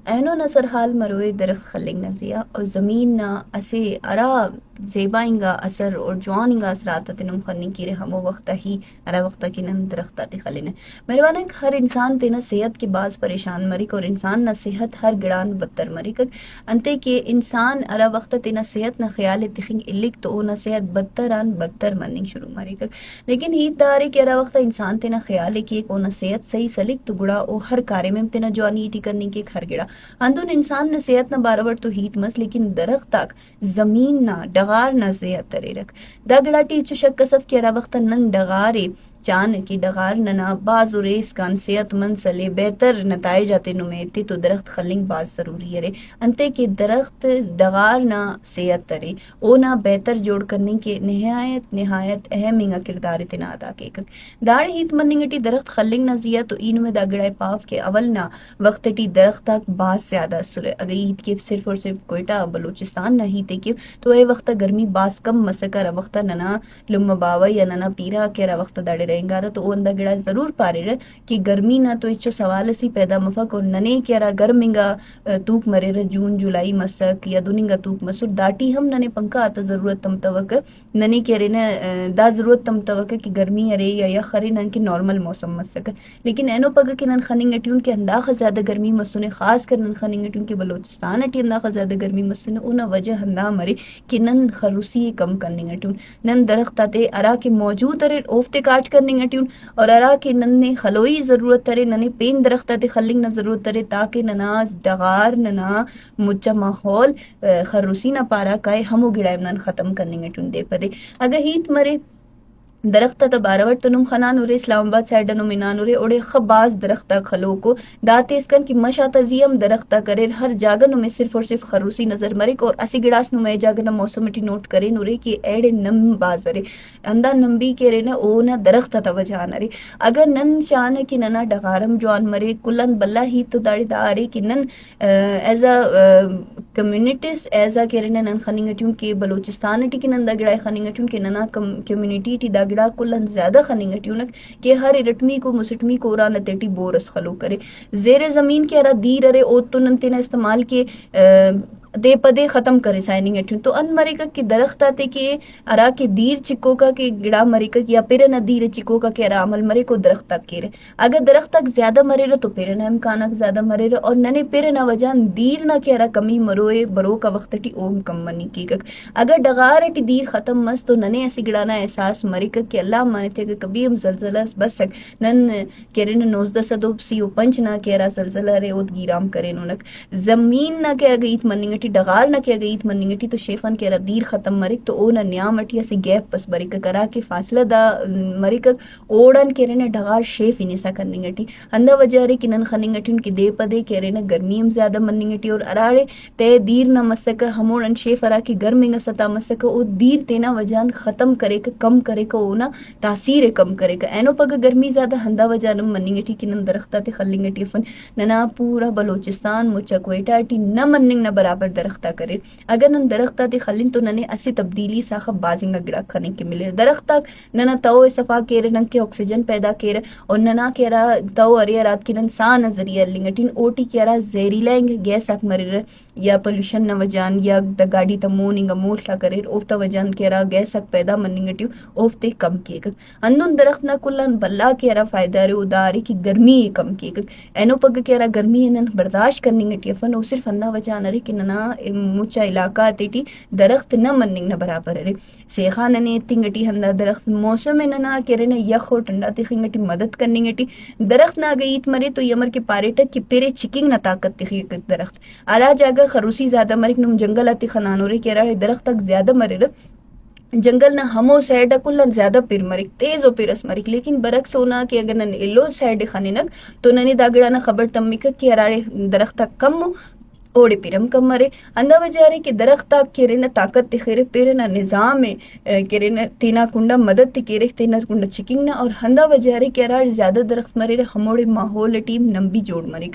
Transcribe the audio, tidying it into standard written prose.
اینو نصر حال مروے درخت خلنگ نزیا اور زمین نا اسے ارا زیبائنگا اثر اور جواننگا اثرات تنم خننگ کی رے ہمو وقتا ہی ارا وقتا کی نن درختا تی خلنے میرے وانا ہر انسان تینا صحت کے باز پریشان مریک اور انسان نا صحت ہر گڑان بدتر مریک انتے کہ انسان ارا وقتا تینا صحت نا خیال تخنگ الک تو او نا صحت بدتران بدتر مننگ شروع مریک لیکن ہی دارے کہ ارا وقتا انسان تینا خیال کی او نا صحت صحیح سلک تو گڑا او ہر کارے میں تینا جوانی ٹی کرنے کے ہر گڑا اندون انسان نہ صحت نہ باروٹ تو ہیت مس لیکن درخت تک زمین نہ ڈغار نہ صحت ترے رکھ دگڑا ٹی چشک کسف کیا را وقت نن ڈغارے چان کی ڈغار ننا باز و ریس کان صحت مند سلے بہتر نتائج آتے نمیتی تو درخت خلنگ باز ضروری ہے انتے کہ درخت ڈغار نہ صحت ترے او نہ بہتر جوڑ کرنے کے نہایت اہم انگا کردار تنا ادا کے داڑی ہیت مننگٹی درخت خلنگ نہ زیا تو اینو میں دگڑائے پاف کے اول نہ وقت ٹی درخت تک باز زیادہ سرے اگر عید کے صرف اور صرف کوئٹہ بلوچستان نہ ہی تے کہ تو اے وقت گرمی باز کم مسکر وقت ننا لم باوا یا ننا پیرا کے را وقت داڑے رہیں گا تو اندہ گڑا ضرور پارے رہے کہ گرمی نہ تو اچھو سوال سی پیدا مفق اور ننے کیا را گرمنگا توک مرے رہ جون جولائی مسک یا دوننگا توک مسر داٹی ہم ننے پنکھا آتا ضرورت تم توقع ننے کہہ رہے نا دا ضرورت تم توقع کہ گرمی ارے یا خری نن کے نارمل موسم مسک لیکن اینو پگا کہ نن خننگٹیون کے انداخ زیادہ گرمی مسنے خاص کر نن خننگٹیون کے بلوچستان اٹی انداخ زیادہ گرمی مسنے اونا وجہ ہندا مرے کہ نن خروسی کم کرنگٹیون نن درخت آتے ارا کے موجود ارے اوفتے کاٹ کرنگٹیون اور ارا کے نن نے خلوئی ضرورت ارے ننے پین درخت آتے خلنگ نہ ضرورت ارے تاکہ نناز ڈغار ننا مچا ماحول خروسی نہ پارا کائے ہمو گڑائم نن ختم کرنگٹیون دے پدے اگر ہیت مرے درخت تا باروٹ تنم خنان اورے اسلام آباد سائڈنو منان اورے اوڑے خباز درخت خلو کو داتے اس کن کی مشاتا زیم درخت کرے ہر جاگنو میں صرف اور صرف خروسی نظر مرک اور اسی گڑاس نو میں جاگنا موسمٹی نوٹ کرے نورے کی ایڑے نم بازرے اندہ نمبی کے رے نا او نا درخت تا وجہ نرے اگر نن شان کی ننا ڈغارم جوان مرے کلن بلا ہی تو داڑی دارے کی نن ایز کمیونٹیز ایزا کہ رہنا نن خننگٹیون کے بلوچستان ٹی کی نن دا گڑائے خننگٹیون کے ننا کمیونٹی ٹی دا گڑا کلن زیادہ خننگٹیونک کہ ہر رٹمی کو مسٹمی کو رانا تیٹی بورس خلو کرے زیر زمین کے ارا دیر ارے او تو نن تینا استعمال کے دے پدے ختم کرے سائننگ اٹھن تو ان مریکا کی درخت آتے کہ ارا کے دیر چکو کا کہ گڑا مریکا یا پیرے نہ دیر چکو کا کہ ارا عمل مرے کو درخت تک کے رہے اگر درخت تک زیادہ مرے رہے تو پیرے نہ امکانک زیادہ مرے رہے اور ننے پیرے نہ وجان دیر نہ کہ ارا کمی مروے برو کا وقت ٹی اوم کم منی کی گک اگر ڈغار ٹی دیر ختم مس تو ننے ایسی گڑانا احساس مریکا کہ اللہ مانتے کہ کبھی ہم زلزلہ بس سک نن کہ رہے 1905 نہ کہ ارا زلزلہ رہے اوت گیرام کرے نونک زمین نہ کہ گئیت مننگ ڈغار نہ کیا گئی مننگٹی تو شیفن کے دیر ختم مرک تو او نہ نیا مٹیا سے گیپ پس برک کرا کے فاصلہ دا مرک اوڑن کے رہنا ڈغار شیف ہی نسا کرنگٹی اندہ وجہ رہے کہ نن خننگٹی ان کی دے پدے کے رہنا گرمیم زیادہ مننگٹی اور اراڑے تے دیر نہ مسکا ہموڑن شیف ارا کی گرمنگ ستا مسکا او دیر تینا وجان ختم کرے کا کم کرے کا اونا تاثیر کم کرے کا اینو پگا گرمی زیادہ ہندا وجانم مننگٹی کی نن درختہ تے خلنگٹی فن ننا پورا بلوچستان مچا کوئٹہ ٹی نہ مننگ نہ برابر درختہ کرے اگر نن درختہ تے خلن تو ننے اسی تبدیلی ساخ بازنگا گڑا کھنے کے ملے درختہ ننا تو صفا کیرے نن کے آکسیجن پیدا کیرے اور ننا کیرا تو ارے رات کی نن سا نظریہ لنگٹین اوٹی کیرا زہریلا انگ گیس اک مرے یا پولوشن نہ وجان یا دا گاڑی تا موننگا موٹا کرے اوفتا وجان کیرا گیس اک پیدا مننگٹیو اوفتے کم کیے گا اندون درخت نہ کلن بلا کیرا فائدہ رے ادارے کی گرمی کم کیے گا اینو پگ کیرا گرمی نن برداشت کرنگٹی فن او صرف اندہ وجان رے کہ ننا مچا علاقہ تیٹی درخت نہ مننگ نہ برابر رے سیخا ننے تنگٹی ہندا درخت موسم ننا کرنے یخ و ٹنڈا تخنگٹی مدد کرنگٹی درخت نہ گئیت مرے تو یمر کے پاریٹک کی پیرے چکنگ نہ طاقت تخیق درخت الا جاگا خروسی زیادہ مرک نم جنگل آتی خنانو رے کہہ رہا درخت تک زیادہ مرے جنگل نہ ہمو سائڈ کلن زیادہ پیر مرک تیز و پیرس مرک لیکن برعکس ہونا کہ اگر نن ایلو سائڈ خننک تو ننی داگڑا نہ خبر تمک کہ ارارے درخت تک کم اوڑے پیرم کم مرے اندہ وجہ رہے کہ درخت کیرے نہ طاقت تخیرے پیرے نہ نظام کیرے نہ تینا کنڈا مدد تکیرے تینا کنڈا چکنگ نہ اور ہندہ وجہ رہے کہ ارار زیادہ درخت مرے ہموڑے ماحول ٹیم نمبی جوڑ مرے